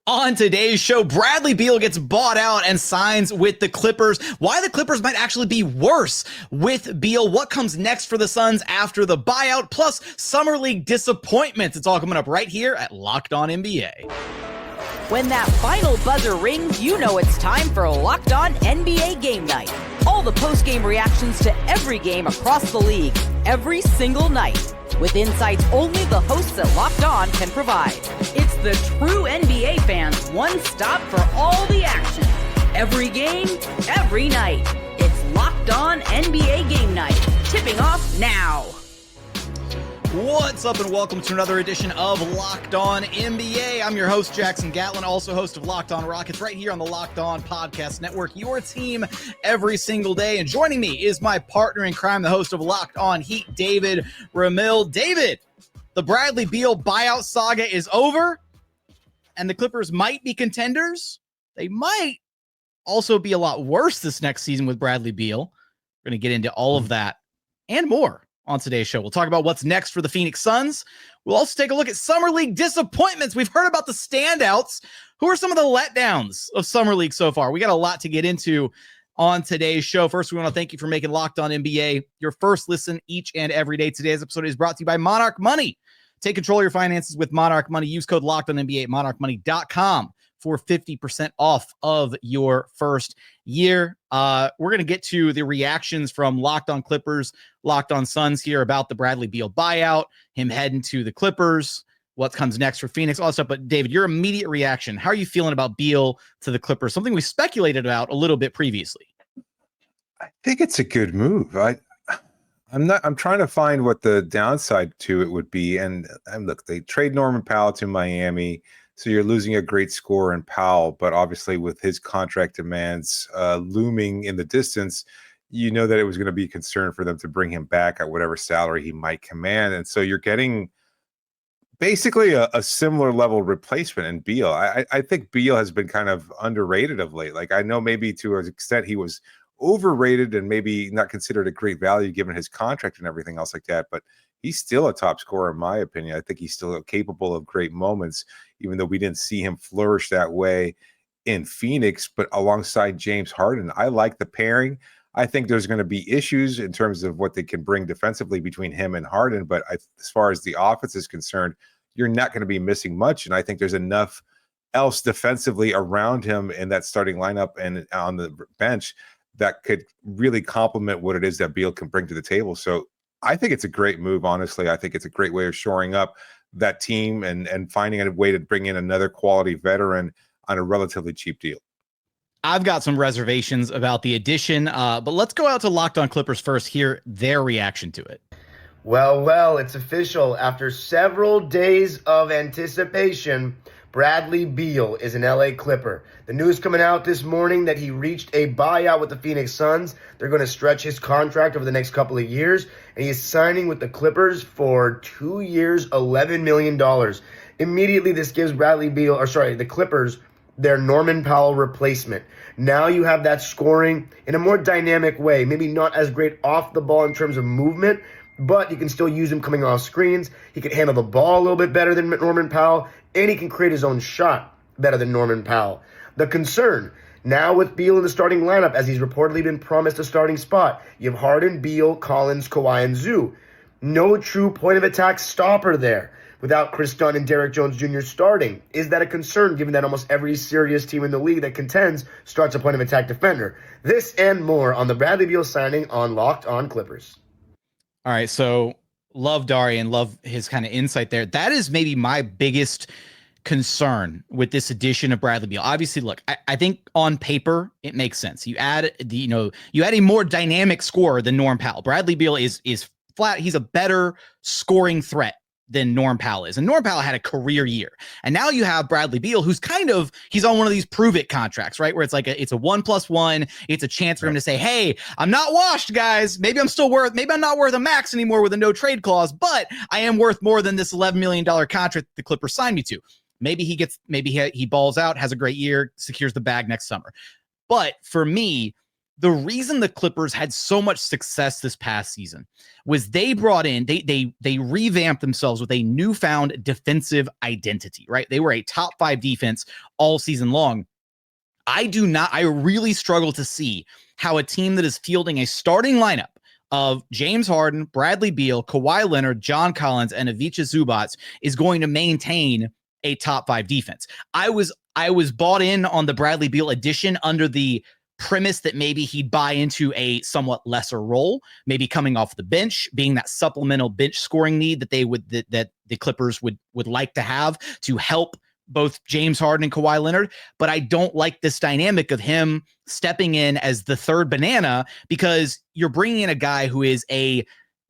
On today's show, Bradley Beal gets bought out and signs with the Clippers. Why the Clippers might actually be worse with Beal. What comes next for the Suns after the buyout, plus Summer League disappointments. It's all coming up right here at Locked On NBA. When that final buzzer rings, you know it's time for Locked On NBA Game Night. All the post-game reactions to every game across the league, every single night, with insights only the hosts at Locked On can provide. It's the true NBA fans' one stop for all the action. Every game, every night. It's Locked On NBA Game Night. Tipping off now. What's up and welcome to another edition of Locked On NBA. I'm your host, Jackson Gatlin, also host of Locked On Rockets right here on the Locked On Podcast Network, your team every single day. And joining me is my partner in crime, the host of Locked On Heat, David Ramil. David, the Bradley Beal buyout saga is over and the Clippers might be contenders. They might also be a lot worse this next season with Bradley Beal. We're going to get into all of that and more on today's show. We'll talk about what's next for the Phoenix Suns. We'll also take a look at Summer League disappointments. We've heard about the standouts. Who are some of the letdowns of Summer League so far? We got a lot to get into on today's show. First, we want to thank you for making Locked On NBA your first listen each and every day. Today's episode is brought to you by Monarch Money. Take control of your finances with Monarch Money. Use code LOCKEDONNBA at monarchmoney.com for 50% off of your first year. We're going to get to the reactions from Locked On Clippers, Locked On Suns here about the Bradley Beal buyout, him heading to the Clippers, what comes next for Phoenix, all that stuff. But David, your immediate reaction, how are you feeling about Beal to the Clippers? Something we speculated about a little bit previously. I think it's a good move. I'm trying to find what the downside to it would be. And look, they trade Norman Powell to Miami. So you're losing a great scorer in Powell, but obviously with his contract demands looming in the distance, you know that it was going to be a concern for them to bring him back at whatever salary he might command. And so you're getting basically a similar level replacement in Beal. I think Beal has been kind of underrated of late. Like, I know maybe to an extent he was overrated and maybe not considered a great value given his contract and everything else like that, but he's still a top scorer in my opinion. I think he's still capable of great moments, even though we didn't see him flourish that way in Phoenix, but alongside James Harden. I like the pairing. I think there's going to be issues in terms of what they can bring defensively between him and Harden, but as far as the offense is concerned, you're not going to be missing much, and I think there's enough else defensively around him in that starting lineup and on the bench that could really complement what it is that Beal can bring to the table. So I think it's a great move, honestly. I think it's a great way of shoring up that team and finding a way to bring in another quality veteran on a relatively cheap deal. I've got some reservations about the addition, but let's go out to Locked On Clippers first, hear their reaction to it. Well, it's official. After several days of anticipation, Bradley Beal is an LA Clipper. The news coming out this morning that he reached a buyout with the Phoenix Suns. They're going to stretch his contract over the next couple of years, and he is signing with the Clippers for 2 years, $11 million. Immediately, this gives the Clippers their Norman Powell replacement. Now you have that scoring in a more dynamic way, maybe not as great off the ball in terms of movement, but you can still use him coming off screens. He can handle the ball a little bit better than Norman Powell, and he can create his own shot better than Norman Powell. The concern, now with Beal in the starting lineup, as he's reportedly been promised a starting spot, you have Harden, Beal, Collins, Kawhi, and Zoo. No true point-of-attack stopper there without Chris Dunn and Derrick Jones Jr. starting. Is that a concern, given that almost every serious team in the league that contends starts a point-of-attack defender? This and more on the Bradley Beal signing on Locked On Clippers. All right, so love Darian, love his kind of insight there. That is maybe my biggest concern with this addition of Bradley Beal. Obviously, look, I think on paper it makes sense. You add a more dynamic scorer than Norm Powell. Bradley Beal is flat. He's a better scoring threat than Norm Powell is. And Norm Powell had a career year. And now you have Bradley Beal, who's he's on one of these prove it contracts, right? Where it's like it's a 1+1. It's a chance for him to say, hey, I'm not washed, guys. Maybe I'm not worth a max anymore with a no trade clause, but I am worth more than this $11 million contract the Clippers signed me to. Maybe he balls out, has a great year, secures the bag next summer. But for me, the reason the Clippers had so much success this past season was they brought in, they revamped themselves with a newfound defensive identity, right? They were a top 5 defense all season long. I really struggle to see how a team that is fielding a starting lineup of James Harden, Bradley Beal, Kawhi Leonard, John Collins, and Ivica Zubac is going to maintain a top 5 defense. I was bought in on the Bradley Beal addition under the premise that maybe he'd buy into a somewhat lesser role, maybe coming off the bench, being that supplemental bench scoring need that that the Clippers would like to have to help both James Harden and Kawhi Leonard. But I don't like this dynamic of him stepping in as the third banana, because you're bringing in a guy who is a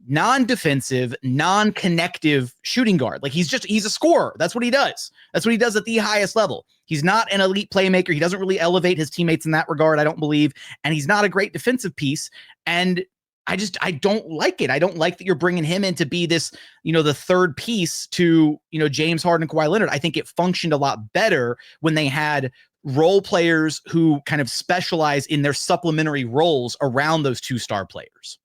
non-defensive, non-connective shooting guard. Like he's a scorer. That's what he does. That's what he does at the highest level. He's not an elite playmaker. He doesn't really elevate his teammates in that regard, I don't believe. And he's not a great defensive piece. And I don't like it. I don't like that you're bringing him in to be this, the third piece to, James Harden and Kawhi Leonard. I think it functioned a lot better when they had role players who kind of specialize in their supplementary roles around those 2 star players.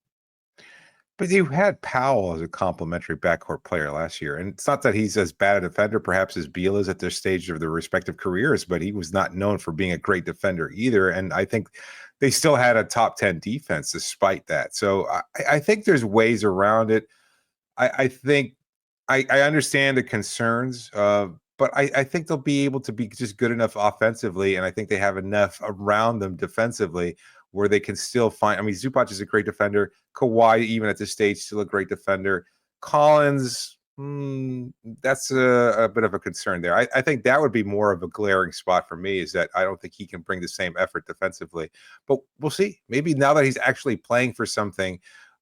But you had Powell as a complimentary backcourt player last year. And it's not that he's as bad a defender, perhaps, as Beal is at their stage of their respective careers, but he was not known for being a great defender either. And I think they still had a top 10 defense despite that. So I think there's ways around it. I think I understand the concerns, but I think they'll be able to be just good enough offensively. And I think they have enough around them defensively where they can still find. I mean, Zubac is a great defender. Kawhi, even at this stage, still a great defender. Collins, that's a bit of a concern there. I think that would be more of a glaring spot for me, is that I don't think he can bring the same effort defensively. But we'll see. Maybe now that he's actually playing for something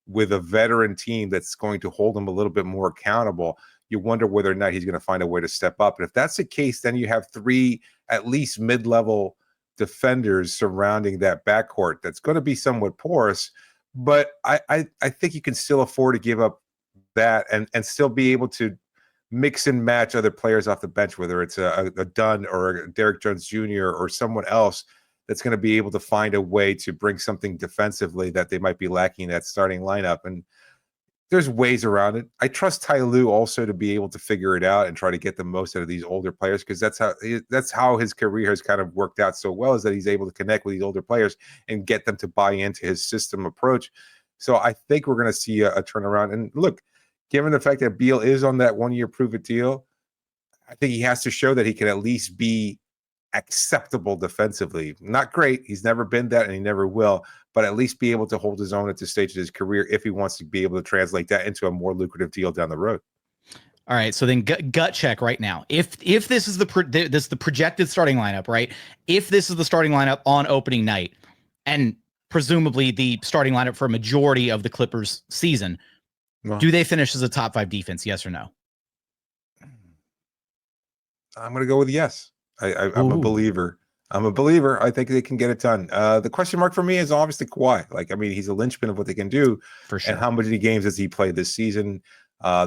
with a veteran team that's going to hold him a little bit more accountable, you wonder whether or not he's going to find a way to step up. And if that's the case, then you have 3 at least mid-level defenders surrounding that backcourt that's going to be somewhat porous. But I think you can still afford to give up that and still be able to mix and match other players off the bench, whether it's a Dunn or a Derrick Jones Jr. or someone else that's going to be able to find a way to bring something defensively that they might be lacking in that starting lineup. And there's ways around it. I trust Ty Lue also to be able to figure it out and try to get the most out of these older players, because that's how his career has kind of worked out so well, is that he's able to connect with these older players and get them to buy into his system approach. So I think we're going to see a turnaround. And look, given the fact that Beal is on that 1-year prove-it deal, I think he has to show that he can at least be acceptable defensively. Not great. He's never been that, and he never will, but at least be able to hold his own at this stage of his career if he wants to be able to translate that into a more lucrative deal down the road. All right, so then gut check right now. If this is the projected starting lineup, right? If this is the starting lineup on opening night, and presumably the starting lineup for a majority of the Clippers season, do they finish as a top 5 defense? Yes or no? I'm going to go with yes. I'm a believer. I think they can get it done. The question mark for me is obviously Kawhi. He's a linchpin of what they can do. For sure. And how many games has he played this season?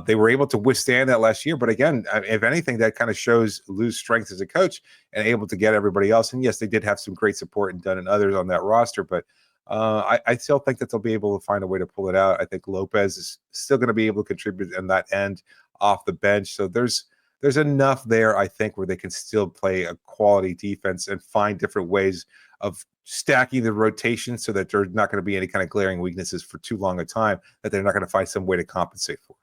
They were able to withstand that last year. But again, if anything, that kind of shows Lue's strength as a coach and able to get everybody else. And yes, they did have some great support and Dunn and others on that roster. But I still think that they'll be able to find a way to pull it out. I think Lopez is still going to be able to contribute in that end off the bench. So there's enough there, I think, where they can still play a quality defense and find different ways of stacking the rotation so that there's not going to be any kind of glaring weaknesses for too long a time that they're not going to find some way to compensate for.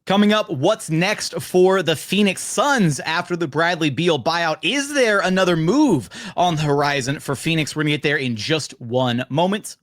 Coming up, what's next for the Phoenix Suns after the Bradley Beal buyout? Is there another move on the horizon for Phoenix? We're going to get there in just one moment.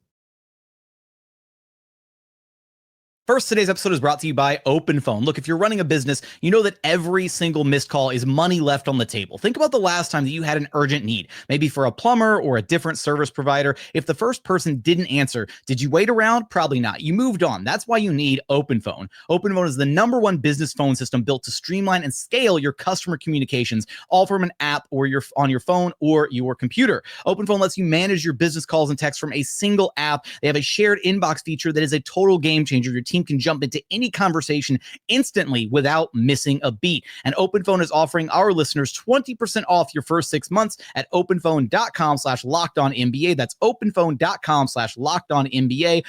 First, today's episode is brought to you by OpenPhone. Look, if you're running a business, you know that every single missed call is money left on the table. Think about the last time that you had an urgent need, maybe for a plumber or a different service provider. If the first person didn't answer, did you wait around? Probably not. You moved on. That's why you need OpenPhone. OpenPhone is the #1 business phone system built to streamline and scale your customer communications, all from an app or on your phone or your computer. OpenPhone lets you manage your business calls and texts from a single app. They have a shared inbox feature that is a total game changer. Your team team can jump into any conversation instantly without missing a beat. And OpenPhone is offering our listeners 20% off your first 6 months at openphone.com/lockedonnba. That's openphone.com/lockedonnba.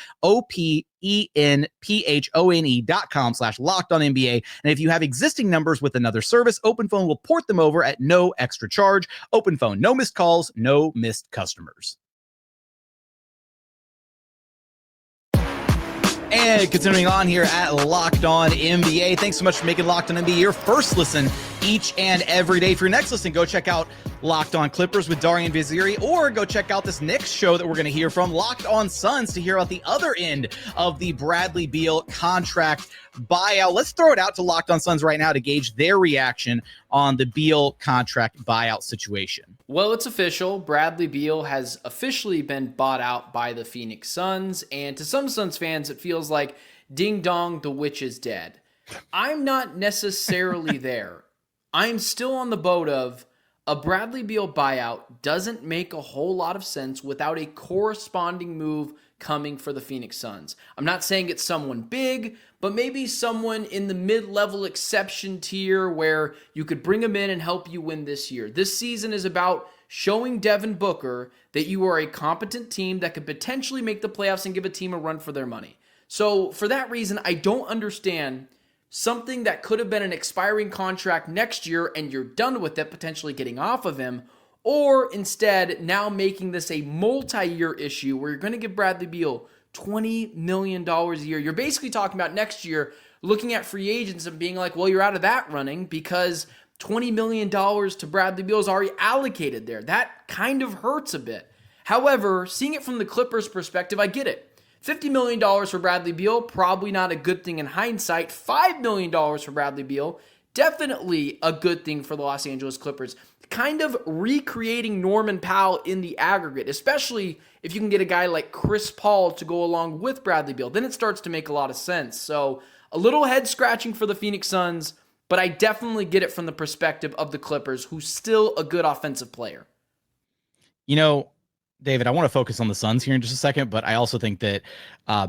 openphone.com/lockedonnba. And if you have existing numbers with another service, OpenPhone will port them over at no extra charge. OpenPhone, no missed calls, no missed customers. And continuing on here at Locked On NBA, thanks so much for making Locked On NBA your first listen each and every day. For your next listen, go check out Locked On Clippers with Darian Vaziri, or go check out this next show that we're going to hear from, Locked On Suns, to hear about the other end of the Bradley Beal contract buyout. Let's throw it out to Locked On Suns right now to gauge their reaction on the Beal contract buyout situation. Well, it's official. Bradley Beal has officially been bought out by the Phoenix Suns, and to some Suns fans, it feels like ding dong, the witch is dead. I'm not necessarily there. I'm still on the boat of a Bradley Beal buyout doesn't make a whole lot of sense without a corresponding move coming for the Phoenix Suns. I'm not saying it's someone big, but maybe someone in the mid-level exception tier where you could bring him in and help you win this year. This season is about showing Devin Booker that you are a competent team that could potentially make the playoffs and give a team a run for their money. So for that reason, I don't understand something that could have been an expiring contract next year and you're done with it, potentially getting off of him, or instead now making this a multi-year issue where you're going to give Bradley Beal $20 million a year. You're basically talking about next year looking at free agents and being like, well, you're out of that running because $20 million to Bradley Beal is already allocated there. That kind of hurts a bit. However, seeing it from the Clippers' perspective, I get it. $50 million for Bradley Beal, probably not a good thing in hindsight. $5 million for Bradley Beal, definitely a good thing for the Los Angeles Clippers. Kind of recreating Norman Powell in the aggregate, especially if you can get a guy like Chris Paul to go along with Bradley Beal. Then it starts to make a lot of sense. So a little head scratching for the Phoenix Suns, but I definitely get it from the perspective of the Clippers, who's still a good offensive player. You know, David, I want to focus on the Suns here in just a second, but I also think that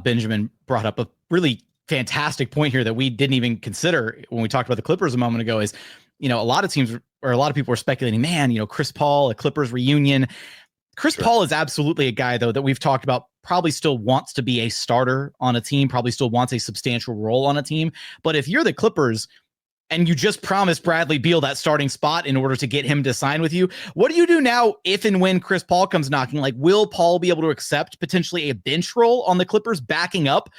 Benjamin brought up a really fantastic point here that we didn't even consider when we talked about the Clippers a moment ago is, you know, a lot of teams or a lot of people are speculating, man, you know, Chris Paul, a Clippers reunion. Chris Paul is absolutely a guy, though, that we've talked about probably still wants to be a starter on a team, probably still wants a substantial role on a team. But if you're the Clippers and you just promised Bradley Beal that starting spot in order to get him to sign with you, what do you do now if and when Chris Paul comes knocking? Like, will Paul be able to accept potentially a bench role on the Clippers backing up,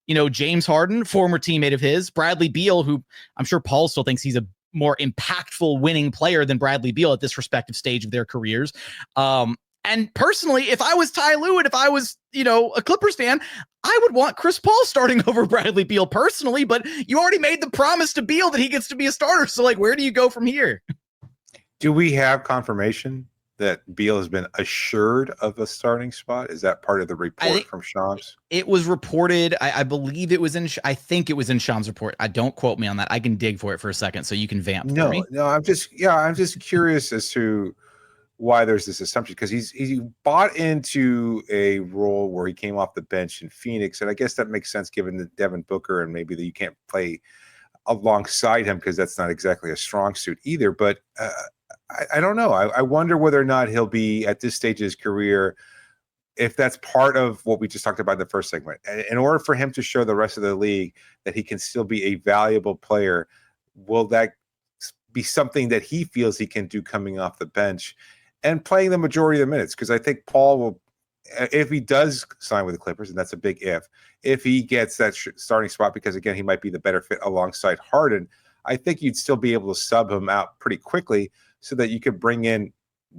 you know, James Harden, former teammate of his, Bradley Beal, who I'm sure Paul still thinks he's a more impactful winning player than Bradley Beal at this respective stage of their careers. And personally, if I was Ty Lue and if I was, you know, a Clippers fan, I would want Chris Paul starting over Bradley Beal personally, but you already made the promise to Beal that he gets to be a starter. So, like, where do you go from here? Do we have confirmation that Beal has been assured of a starting spot? Is that part of the report from Shams? It was reported. I believe it was in, I think it was in Shams' report. I don't quote me on that. I can dig for it for a second so you can vamp for me. No, I'm just curious as to why there's this assumption, because he bought into a role where he came off the bench in Phoenix, and I guess that makes sense given the Devin Booker and maybe that you can't play alongside him because that's not exactly a strong suit either. But I don't know. I wonder whether or not he'll be at this stage of his career, if that's part of what we just talked about in the first segment. In order for him to show the rest of the league that he can still be a valuable player, will that be something that he feels he can do coming off the bench and playing the majority of the minutes? Because I think Paul will, if he does sign with the Clippers, and that's a big if he gets that starting spot, because again, he might be the better fit alongside Harden, I think you'd still be able to sub him out pretty quickly so that you could bring in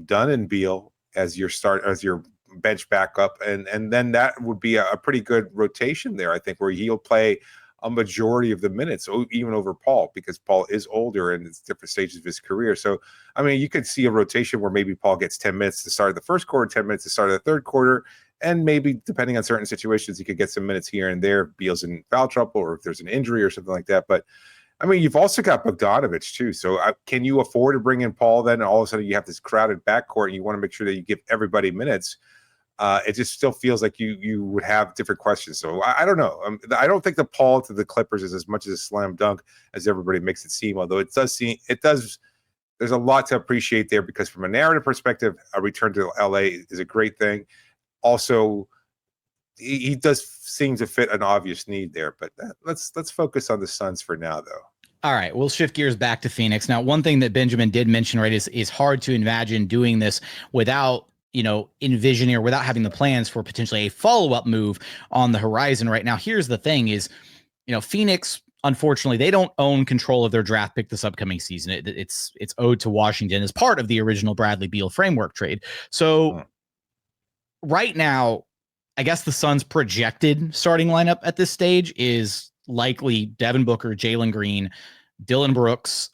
Dunn and Beal as your bench backup. And then that would be a pretty good rotation there, I think, where he'll play a majority of the minutes, even over Paul, because Paul is older and it's different stages of his career. So, I mean, you could see a rotation where maybe Paul gets 10 minutes to start the first quarter, 10 minutes to start the third quarter, and maybe depending on certain situations, he could get some minutes here and there. Beal's in foul trouble, or if there's an injury or something like that. But I mean, you've also got Bogdanovich too. So can you afford to bring in Paul then? And all of a sudden you have this crowded backcourt and you want to make sure that you give everybody minutes. it just still feels like you would have different questions. So I don't know. I don't think the Paul to the Clippers is as much as a slam dunk as everybody makes it seem. Although it does. There's a lot to appreciate there because from a narrative perspective, a return to LA is a great thing. Also, he does seem to fit an obvious need there. But let's focus on the Suns for now, though. All right, we'll shift gears back to Phoenix. Now, one thing that Benjamin did mention, right, is hard to imagine doing this without envisioning or without having the plans for potentially a follow-up move on the horizon right now. Here's the thing is, Phoenix, unfortunately, they don't own control of their draft pick this upcoming season. It's owed to Washington as part of the original Bradley Beal framework trade. So right now, I guess the Suns' projected starting lineup at this stage is likely Devin Booker, Jalen Green, Dylan Brooks,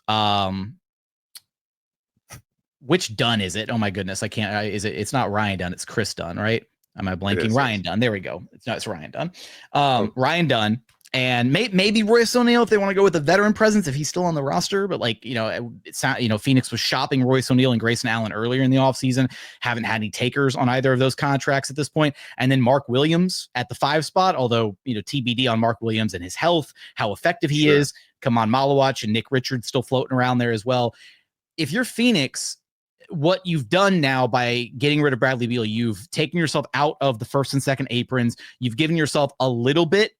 which Dunn is it? Oh my goodness. I can't, it's not Ryan Dunn. It's Chris Dunn, right? Am I blanking? Ryan Dunn. There we go. It's Ryan Dunn. Ryan Dunn and maybe Royce O'Neal if they want to go with a veteran presence, if he's still on the roster, but Phoenix was shopping Royce O'Neal and Grayson Allen earlier in the offseason. Haven't had any takers on either of those contracts at this point. And then Mark Williams at the 5 spot, although, TBD on Mark Williams and his health, how effective he is. Kaman Malawach and Nick Richards still floating around there as well. If you're Phoenix, what you've done now by getting rid of Bradley Beal, you've taken yourself out of the first and second aprons. You've given yourself a little bit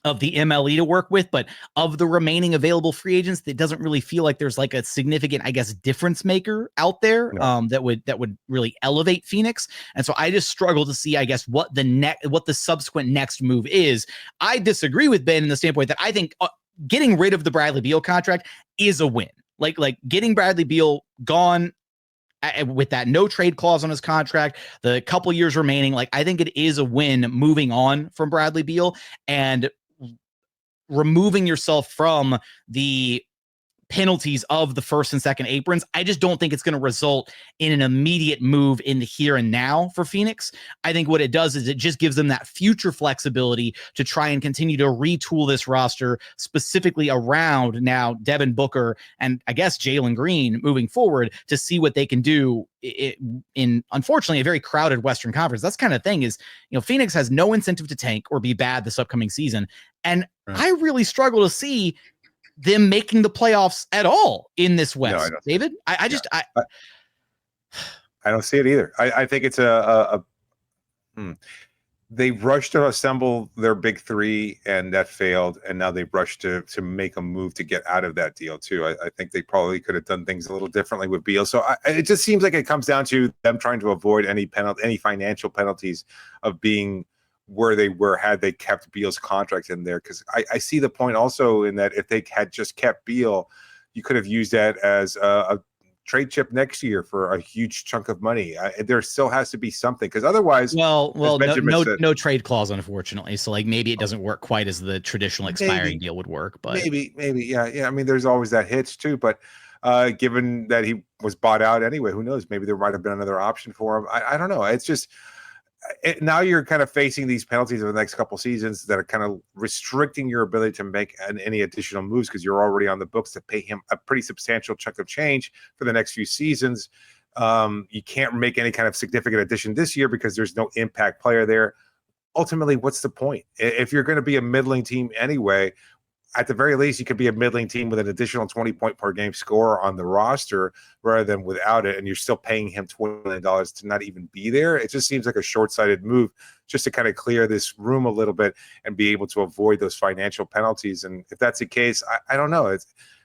of the MLE to work with, but of the remaining available free agents, it doesn't really feel like there's like a significant, I guess, difference maker out there that would really elevate Phoenix. And so I just struggle to see, I guess, what the subsequent next move is. I disagree with Ben in the standpoint that I think getting rid of the Bradley Beal contract is a win. Like getting Bradley Beal gone with that no trade clause on his contract, the couple years remaining, I think it is a win moving on from Bradley Beal and removing yourself from the penalties of the first and second aprons. I just don't think it's going to result in an immediate move in the here and now for Phoenix. I think what it does is it just gives them that future flexibility to try and continue to retool this roster specifically around now Devin Booker and I guess Jalen Green moving forward to see what they can do in unfortunately a very crowded Western Conference. That's kind of thing is, Phoenix has no incentive to tank or be bad this upcoming season. And I really struggle to see them making the playoffs at all in this West. No, David, I don't see it either. I think it's they rushed to assemble their big 3 and that failed. And now they rushed to make a move to get out of that deal too. I think they probably could have done things a little differently with Beal. So it just seems like it comes down to them trying to avoid any financial penalties of being where they were had they kept Beal's contract in there. Because I see the point also in that if they had just kept Beal, you could have used that as a trade chip next year for a huge chunk of money. There still has to be something because otherwise, no trade clause, unfortunately. So maybe it doesn't work quite as the traditional expiring deal would work. But maybe, yeah. I mean, there's always that hitch too. But given that he was bought out anyway, who knows? Maybe there might have been another option for him. I don't know. It's just. Now you're kind of facing these penalties over the next couple seasons that are kind of restricting your ability to make any additional moves because you're already on the books to pay him a pretty substantial chunk of change for the next few seasons. You can't make any kind of significant addition this year because there's no impact player there. Ultimately, what's the point? If you're going to be a middling team anyway, at the very least, you could be a middling team with an additional 20-point per game scorer on the roster rather than without it, and you're still paying him $20 million to not even be there. It just seems like a short-sighted move just to kind of clear this room a little bit and be able to avoid those financial penalties. And if that's the case, I don't know.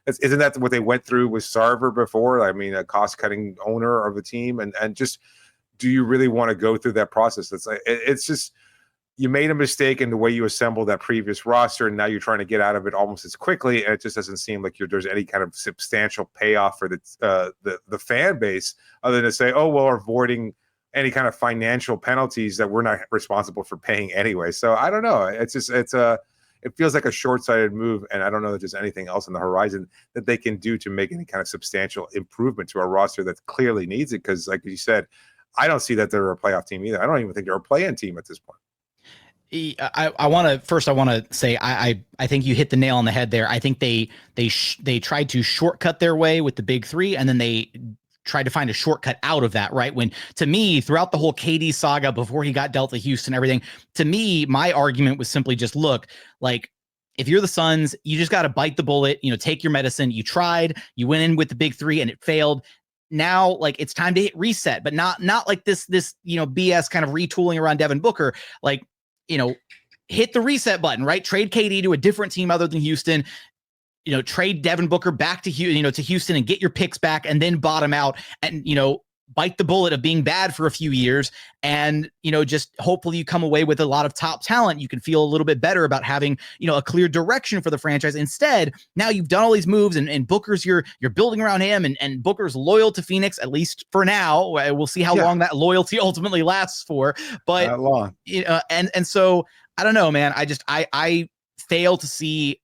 Isn't that what they went through with Sarver before? I mean, a cost-cutting owner of the team, and just do you really want to go through that process? It's just – you made a mistake in the way you assembled that previous roster, and now you're trying to get out of it almost as quickly. And it just doesn't seem like there's any kind of substantial payoff for the fan base, other than to say, "Oh, well, we're avoiding any kind of financial penalties that we're not responsible for paying anyway." So I don't know. It feels like a short-sighted move, and I don't know that there's anything else on the horizon that they can do to make any kind of substantial improvement to a roster that clearly needs it. Because, like you said, I don't see that they're a playoff team either. I don't even think they're a play-in team at this point. I want to say I think you hit the nail on the head there. I think they tried to shortcut their way with the big 3, and then they tried to find a shortcut out of that, right? When, to me, throughout the whole KD saga before he got dealt to Houston, everything, to me, my argument was simply just, look, like, if you're the Suns, you just got to bite the bullet, take your medicine. You tried, you went in with the big three and it failed. Now, like, it's time to hit reset, but not like this, BS kind of retooling around Devin Booker. Like, hit the reset button, right? Trade KD to a different team other than Houston. Trade Devin Booker back to Houston and get your picks back, and then bottom out and, bite the bullet of being bad for a few years. And, just hopefully you come away with a lot of top talent. You can feel a little bit better about having, a clear direction for the franchise. Instead, now you've done all these moves and Booker's, you're building around him, and Booker's loyal to Phoenix, at least for now. We'll see how long that loyalty ultimately lasts for, but, not long. And so I don't know, man. I fail to see,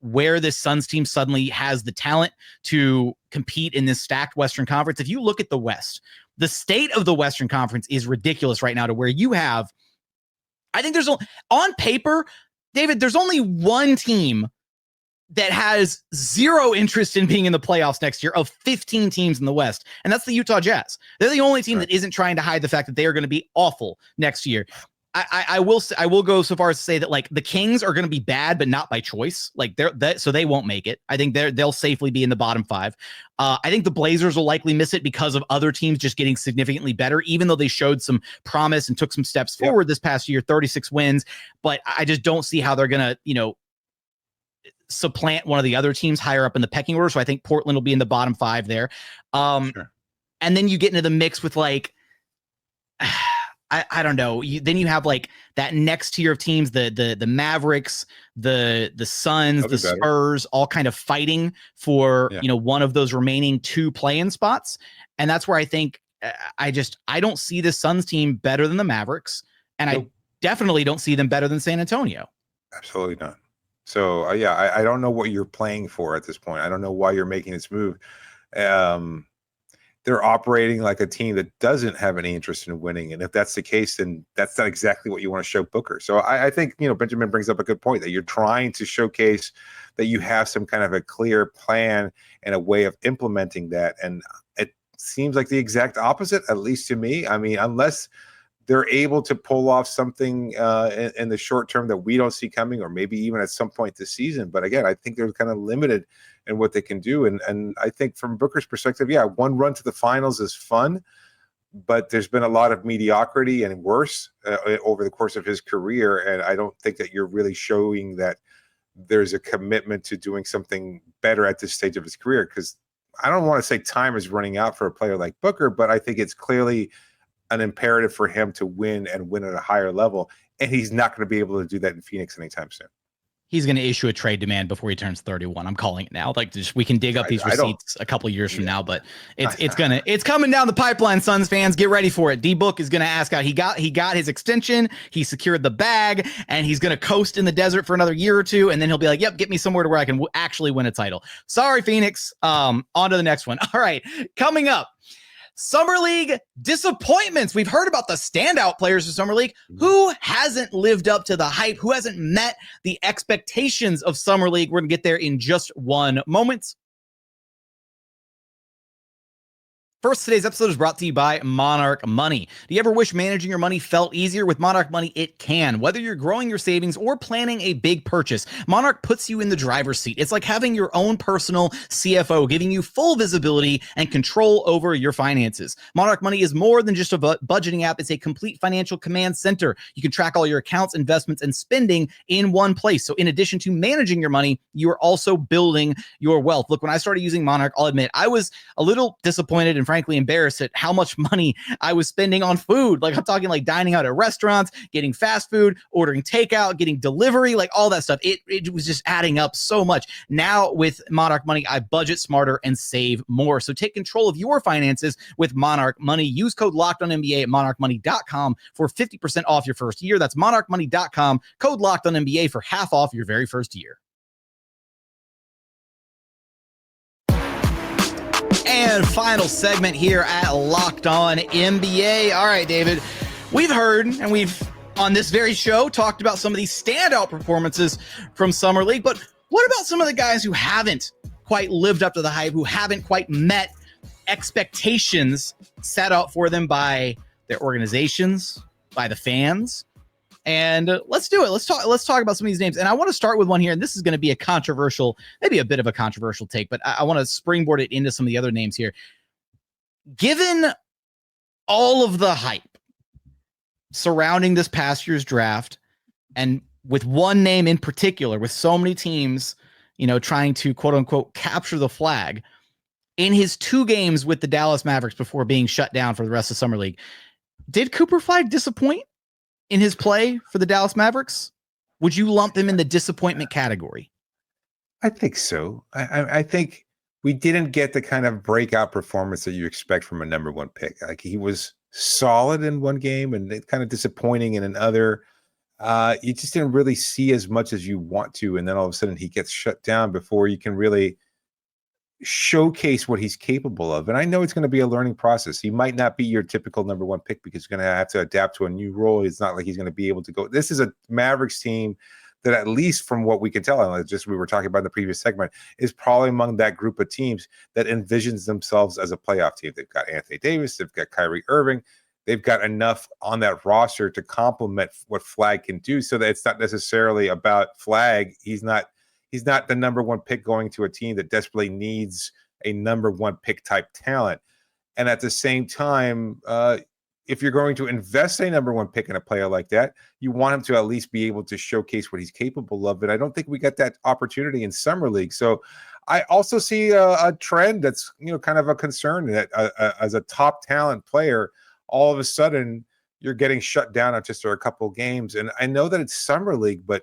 where this Suns team suddenly has the talent to compete in this stacked Western Conference. If you look at the West, the state of the Western Conference is ridiculous right now, to where you have, I think there's, on paper, David, there's only one team that has zero interest in being in the playoffs next year of 15 teams in the West, and that's the Utah Jazz. They're the only team that isn't trying to hide the fact that they are going to be awful next year. I will go so far as to say that, like, the Kings are going to be bad, but not by choice. Like, so they won't make it. I think they'll safely be in the bottom 5. I think the Blazers will likely miss it because of other teams just getting significantly better, even though they showed some promise and took some steps forward this past year, 36 wins. But I just don't see how they're going to, supplant one of the other teams higher up in the pecking order. So I think Portland will be in the bottom 5 there. Sure. And then you get into the mix with, like, I don't know. Then you have, like, that next tier of teams, the Mavericks, the Suns, the Spurs, all kind of fighting for, one of those remaining 2 play-in spots. And that's where I think I don't see the Suns team better than the Mavericks. And I definitely don't see them better than San Antonio. Absolutely not. So I don't know what you're playing for at this point. I don't know why you're making this move. They're operating like a team that doesn't have any interest in winning. And if that's the case, then that's not exactly what you want to show Booker. So I think, Benjamin brings up a good point, that you're trying to showcase that you have some kind of a clear plan and a way of implementing that. And it seems like the exact opposite, at least to me. I mean, unless they're able to pull off something in the short term that we don't see coming, or maybe even at some point this season. But again, I think they're kind of limited in what they can do. And I think from Booker's perspective, one run to the finals is fun, but there's been a lot of mediocrity and worse over the course of his career. And I don't think that you're really showing that there's a commitment to doing something better at this stage of his career. Because I don't want to say time is running out for a player like Booker, but I think it's clearly an imperative for him to win and win at a higher level. And he's not going to be able to do that in Phoenix anytime soon. He's going to issue a trade demand before he turns 31. I'm calling it now. Like, we can dig up these receipts a couple years from now, but it's coming down the pipeline. Suns fans, get ready for it. D-Book is going to ask out. He got his extension. He secured the bag, and he's going to coast in the desert for another year or two. And then he'll be like, yep, get me somewhere to where I can actually win a title. Sorry, Phoenix. On to the next one. All right. Coming up, Summer League disappointments. We've heard about the standout players of Summer League. Who hasn't lived up to the hype? Who hasn't met the expectations of Summer League? We're going to get there in just one moment. First, today's episode is brought to you by Monarch Money. Do you ever wish managing your money felt easier? With Monarch Money, it can. Whether you're growing your savings or planning a big purchase, Monarch puts you in the driver's seat. It's like having your own personal CFO, giving you full visibility and control over your finances. Monarch Money is more than just a budgeting app. It's a complete financial command center. You can track all your accounts, investments, and spending in one place. So in addition to managing your money, you are also building your wealth. Look, when I started using Monarch, I'll admit I was a little disappointed and frankly embarrassed at how much money I was spending on food. Like, I'm talking like dining out at restaurants, getting fast food, ordering takeout, getting delivery, like all that stuff. It was just adding up so much. Now with Monarch Money, I budget smarter and save more. So take control of your finances with Monarch Money. Use code LOCKEDONNBA at monarchmoney.com for 50% off your first year. That's monarchmoney.com, code LOCKEDONNBA for half off your very first year. And final segment here at Locked On NBA. All right, David, we've heard and we've on this very show talked about some of these standout performances from Summer League, but what about some of the guys who haven't quite lived up to the hype, who haven't quite met expectations set out for them by their organizations, by the fans. And let's do it. Let's talk about some of these names. And I want to start with one here. And this is going to be a controversial, maybe a bit of a controversial take, but I want to springboard it into some of the other names here. Given all of the hype surrounding this past year's draft, and with one name in particular, with so many teams, trying to quote unquote capture the flag, in his 2 games with the Dallas Mavericks before being shut down for the rest of Summer League, did Cooper Flagg disappoint in his play for the Dallas Mavericks? Would you lump him in the disappointment category? I think so. I think we didn't get the kind of breakout performance that you expect from a number 1 pick. Like, he was solid in one game and kind of disappointing in another. You just didn't really see as much as you want to. And then all of a sudden he gets shut down before you can really showcase what he's capable of. And I know it's going to be a learning process. He might not be your typical number 1 pick because he's going to have to adapt to a new role. It's not like he's going to be able to go. This is a Mavericks team that, at least from what we can tell, and just we were talking about in the previous segment, is probably among that group of teams that envisions themselves as a playoff team. They've got Anthony Davis, they've got Kyrie Irving, they've got enough on that roster to complement what Flagg can do, so that it's not necessarily about Flagg. He's not the number 1 pick going to a team that desperately needs a number 1 pick type talent. And at the same time, if you're going to invest a number 1 pick in a player like that, you want him to at least be able to showcase what he's capable of. And I don't think we got that opportunity in Summer League. So I also see a trend that's, kind of a concern that as a top talent player, all of a sudden you're getting shut down after just a couple of games. And I know that it's Summer League, but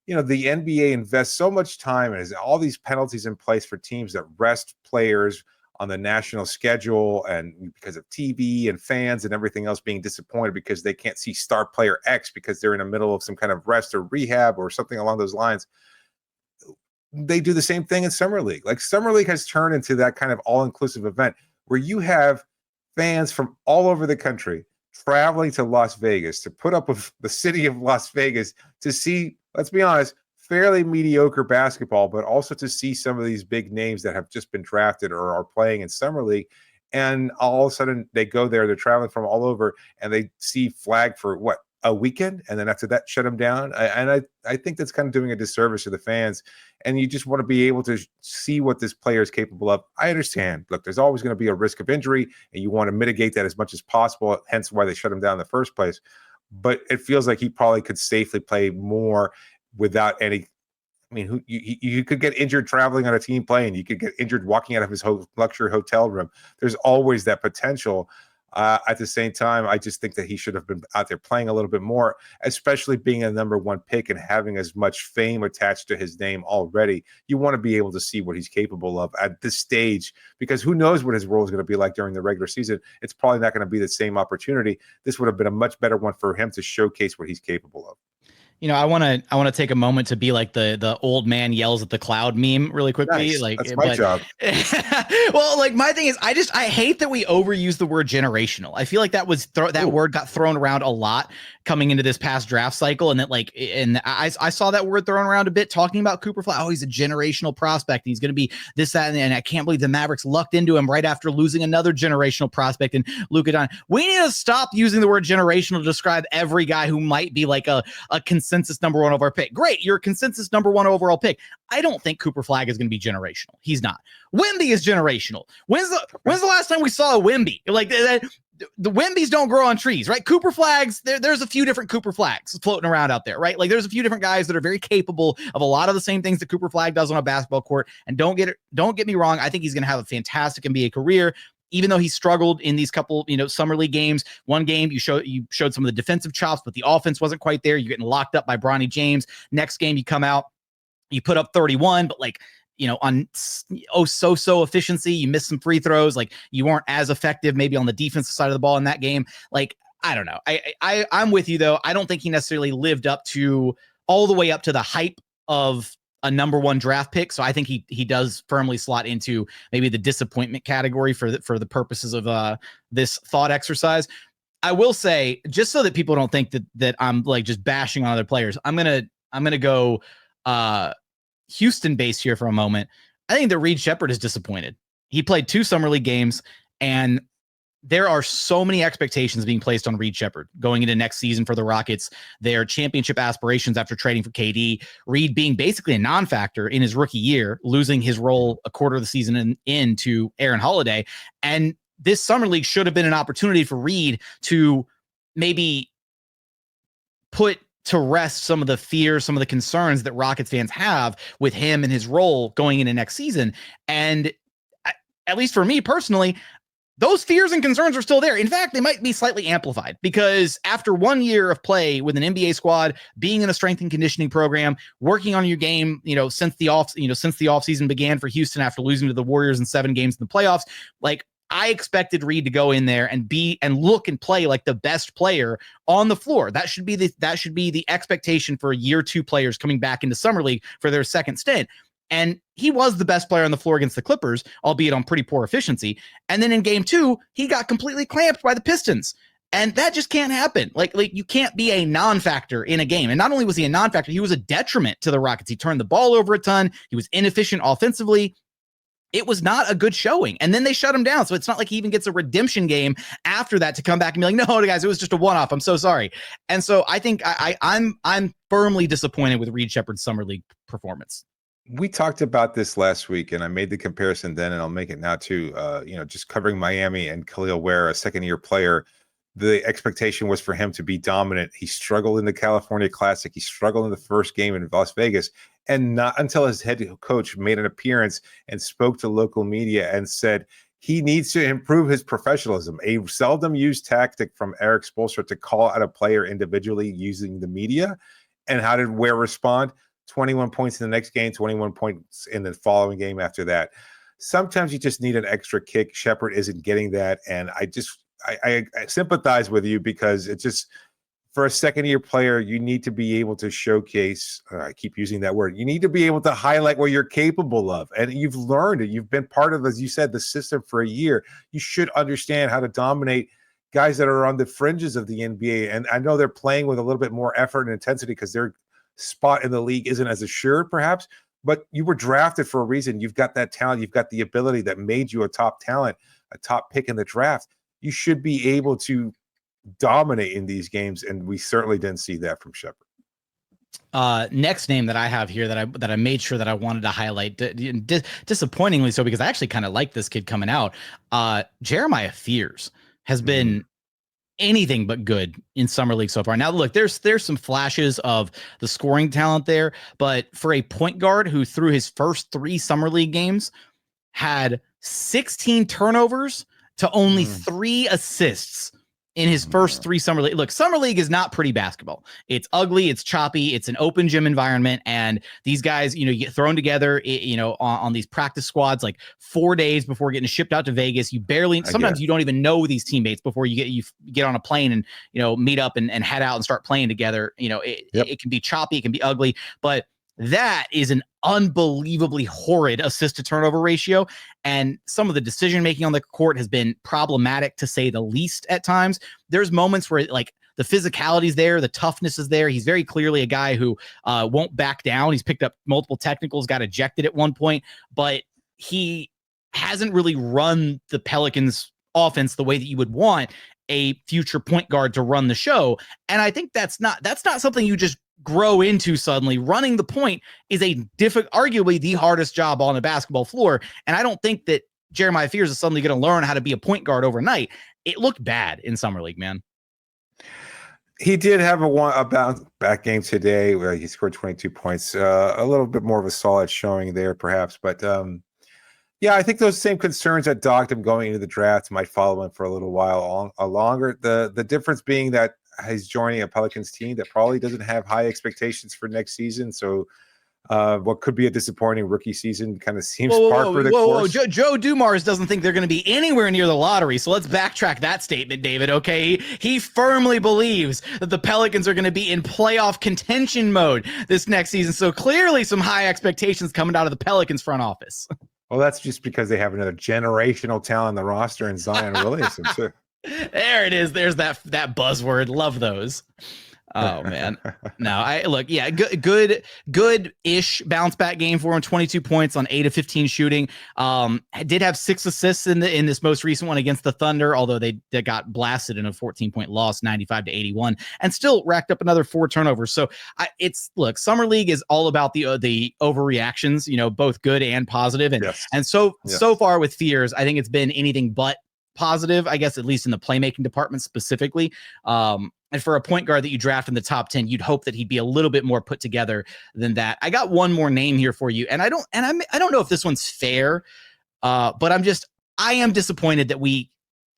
the NBA invests so much time and has all these penalties in place for teams that rest players on the national schedule, and because of TV and fans and everything else being disappointed because they can't see star player X because they're in the middle of some kind of rest or rehab or something along those lines. They do the same thing in Summer League. Like, Summer League has turned into that kind of all-inclusive event where you have fans from all over the country traveling to Las Vegas to put up with the city of Las Vegas to see, let's be honest, fairly mediocre basketball, but also to see some of these big names that have just been drafted or are playing in Summer League. And all of a sudden they go there, they're traveling from all over, and they see Flagg for a weekend, and then after that shut him down. I think that's kind of doing a disservice to the fans, and you just want to be able to see what this player is capable of. I understand. Look, there's always going to be a risk of injury, and you want to mitigate that as much as possible, hence why they shut him down in the first place. But it feels like he probably could safely play more without any. I mean, you could get injured traveling on a team plane. You could get injured walking out of his luxury hotel room. There's always that potential. At the same time, I just think that he should have been out there playing a little bit more, especially being a number 1 pick and having as much fame attached to his name already. You want to be able to see what he's capable of at this stage, because who knows what his role is going to be like during the regular season. It's probably not going to be the same opportunity. This would have been a much better one for him to showcase what he's capable of. I want to take a moment to be like the old man yells at the cloud meme really quickly. Nice. Like, that's my job. Well, like, my thing is, I hate that we overuse the word generational. I feel like that word got thrown around a lot coming into this past draft cycle, and that I saw that word thrown around a bit talking about Cooper Flagg. Oh, he's a generational prospect. He's going to be this, that, and I can't believe the Mavericks lucked into him right after losing another generational prospect in Luka Doncic. We need to stop using the word generational to describe every guy who might be like a consensus number 1 overall pick. Great, you're a consensus number 1 overall pick. I don't think Cooper Flagg is going to be generational. He's not. Wemby is generational. When's the last time we saw a Wemby? Like, the Wembys don't grow on trees, right? Cooper Flags, there's a few different Cooper Flags floating around out there, right? Like, there's a few different guys that are very capable of a lot of the same things that Cooper Flagg does on a basketball court. And don't get me wrong, I think he's going to have a fantastic NBA career, even though he struggled in these couple, Summer League games. One game you showed some of the defensive chops, but the offense wasn't quite there. You're getting locked up by Bronny James. Next game you come out, you put up 31, but like, on so efficiency, you missed some free throws. Like, you weren't as effective maybe on the defensive side of the ball in that game. Like, I don't know. I'm with you though. I don't think he necessarily lived up to all the way up to the hype of a number 1 draft pick. So I think he does firmly slot into maybe the disappointment category for the purposes of this thought exercise. I will say, just so that people don't think that I'm like just bashing on other players, I'm gonna go Houston based here for a moment. I think that Reed Sheppard is disappointed. He played 2 Summer League games, And there are so many expectations being placed on Reed Sheppard going into next season for the Rockets, their championship aspirations after trading for KD, Reed being basically a non-factor in his rookie year, losing his role a quarter of the season into Aaron Holiday. And this summer league should have been an opportunity for Reed to maybe put to rest some of the fears, some of the concerns that Rockets fans have with him and his role going into next season. And at least for me personally, those fears and concerns are still there. In fact, they might be slightly amplified because after 1 year of play with an NBA squad, being in a strength and conditioning program, working on your game, since the offseason began for Houston after losing to the Warriors in 7 games in the playoffs, like I expected Reed to go in there and look and play like the best player on the floor. That should be the expectation for year 2 players coming back into summer league for their second stint. And he was the best player on the floor against the Clippers, albeit on pretty poor efficiency. And then in game 2, he got completely clamped by the Pistons. And that just can't happen. Like you can't be a non-factor in a game. And not only was he a non-factor, he was a detriment to the Rockets. He turned the ball over a ton. He was inefficient offensively. It was not a good showing. And then they shut him down. So it's not like he even gets a redemption game after that to come back and be like, no, guys, it was just a one-off. I'm so sorry. And so I think I'm firmly disappointed with Reed Sheppard's summer league performance. We talked about this last week, and I made the comparison then, and I'll make it now too. Just covering Miami and Khalil Ware, a second-year player, the expectation was for him to be dominant. He struggled in the California Classic. He struggled in the first game in Las Vegas, and not until his head coach made an appearance and spoke to local media and said he needs to improve his professionalism. A seldom used tactic from Eric Spoelstra to call out a player individually using the media. And how did Ware respond? 21 points in the next game, 21 points in the following game after that. Sometimes you just need an extra kick. Sheppard isn't getting that. And I sympathize with you because it's just, for a second-year player, you need to be able to showcase, I keep using that word, you need to be able to highlight what you're capable of. And you've learned it. You've been part of, as you said, the system for a year. You should understand how to dominate guys that are on the fringes of the NBA. And I know they're playing with a little bit more effort and intensity because they're spot in the league isn't as assured perhaps, but you were drafted for a reason. You've got that talent. You've got the ability that made you a top talent, a top pick in the draft. You should be able to dominate in these games. And we certainly didn't see that from Sheppard. Next name that I have here that I made sure that I wanted to highlight, disappointingly so, because I actually kind of like this kid coming out. Jeremiah Fears has been anything but good in summer league so far. Now, look, there's some flashes of the scoring talent there, but for a point guard who through his first 3 summer league games had 16 turnovers to only 3 assists in his first 3 summer league. Look, summer league is not pretty basketball. It's ugly. It's choppy. It's an open gym environment. And these guys, you get thrown together, on these practice squads, like 4 days before getting shipped out to Vegas. You barely, sometimes you don't even know these teammates before you get on a plane and, meet up and head out and start playing together. It can be choppy. It can be ugly, but that is an unbelievably horrid assist to turnover ratio. And some of the decision making on the court has been problematic, to say the least, at times. There's moments where like the physicality is there, the toughness is there. He's very clearly a guy who won't back down. He's picked up multiple technicals, got ejected at one point, but he hasn't really run the Pelicans offense the way that you would want a future point guard to run the show. And I think that's not something you just grow into suddenly. Running the point is arguably the hardest job on a basketball floor. And I don't think that Jeremiah Fears is suddenly going to learn how to be a point guard overnight. It looked bad in summer league, man. He did have a bounce back game today where he scored 22 points, a little bit more of a solid showing there perhaps. But yeah, I think those same concerns that dogged him going into the draft might follow him for a little while longer. The difference being that he's joining a Pelicans team that probably doesn't have high expectations for next season. So what could be a disappointing rookie season kind of seems par for the course. Joe Dumars doesn't think they're going to be anywhere near the lottery. So let's backtrack that statement, David. Okay. He firmly believes that the Pelicans are going to be in playoff contention mode this next season. So clearly some high expectations coming out of the Pelicans front office. Well, that's just because they have another generational talent on the roster in Zion Williamson too. There it is. There's that buzzword. Love those. Oh man. No, I look, yeah, good-ish bounce back game for him. 22 points on 8 of 15 shooting. Did have 6 assists in this most recent one against the Thunder, although they got blasted in a 14-point loss, 95-81, and still racked up another 4 turnovers. So Summer League is all about the overreactions, both good and positive, and so far with Fears, I think it's been anything but positive, I guess, at least in the playmaking department specifically. And for a point guard that you draft in the top 10, you'd hope that he'd be a little bit more put together than that. I got one more name here for you, and I don't know if this one's fair, but I am disappointed that we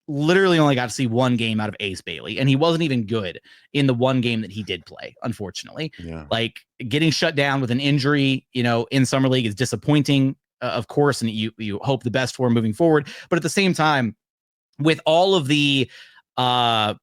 literally only got to see one game out of Ace Bailey, and he wasn't even good in the one game that he did play, unfortunately. Yeah. Like, getting shut down with an injury, in Summer League is disappointing, of course, and you hope the best for him moving forward. But at the same time, with all of the hoopla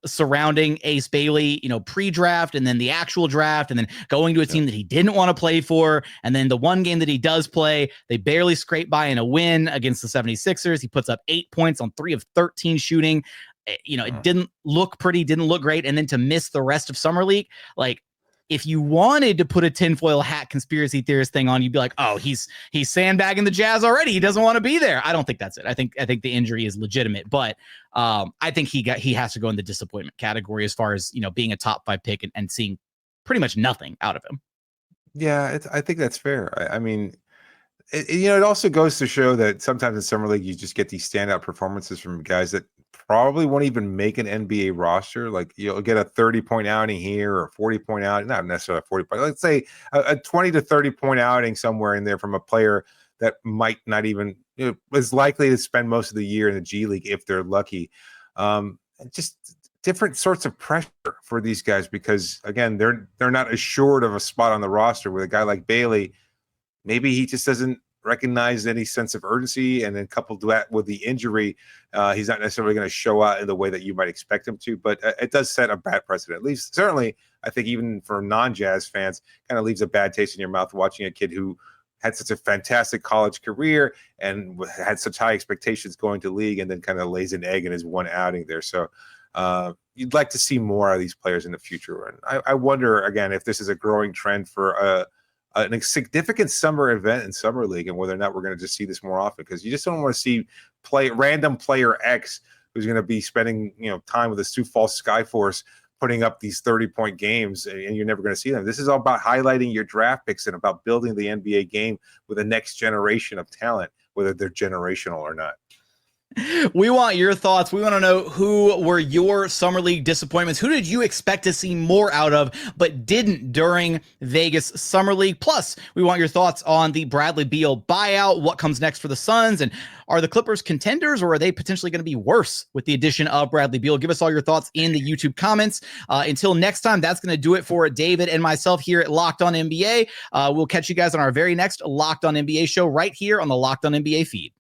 surrounding Ace Bailey, pre-draft and then the actual draft and then going to a team that he didn't want to play for, and then the one game that he does play, they barely scrape by in a win against the 76ers. He puts up 8 points on 3 of 13 shooting. It didn't look pretty, didn't look great. And then to miss the rest of Summer League, like, if you wanted to put a tinfoil hat conspiracy theorist thing on, you'd be like, oh, he's sandbagging the Jazz already. He doesn't want to be there. I don't think that's it. I think the injury is legitimate, but I think he has to go in the disappointment category as far as, being a top 5 pick and seeing pretty much nothing out of him. Yeah, I think that's fair. I mean, it also goes to show that sometimes in Summer League, you just get these standout performances from guys that probably won't even make an NBA roster. Like, you'll get a 30-point outing here or a 40-point outing, not necessarily a 40-point. Let's say a 20 to 30-point outing somewhere in there from a player that might not even is likely to spend most of the year in the G League if they're lucky. Just different sorts of pressure for these guys because, again, they're not assured of a spot on the roster. With a guy like Bailey, maybe he just doesn't recognize any sense of urgency, and then coupled that with the injury, he's not necessarily going to show out in the way that you might expect him to. But it does set a bad precedent. At least, certainly, I think even for non-Jazz fans, kind of leaves a bad taste in your mouth watching a kid who had such a fantastic college career and had such high expectations going to league, and then kind of lays an egg in his one outing there. So you'd like to see more of these players in the future. And I wonder, again, if this is a growing trend for a significant summer event in Summer League, and whether or not we're going to just see this more often, because you just don't want to see random player X who's going to be spending time with the Sioux Falls Skyforce putting up these 30-point games, and you're never going to see them. This is all about highlighting your draft picks and about building the NBA game with the next generation of talent, whether they're generational or not. We want your thoughts. We want to know, who were your Summer League disappointments? Who did you expect to see more out of but didn't during Vegas Summer League? Plus, we want your thoughts on the Bradley Beal buyout. What comes next for the Suns? And are the Clippers contenders, or are they potentially going to be worse with the addition of Bradley Beal? Give us all your thoughts in the YouTube comments. Until next time, that's going to do it for David and myself here at Locked On NBA. We'll catch you guys on our very next Locked On NBA show right here on the Locked On NBA feed.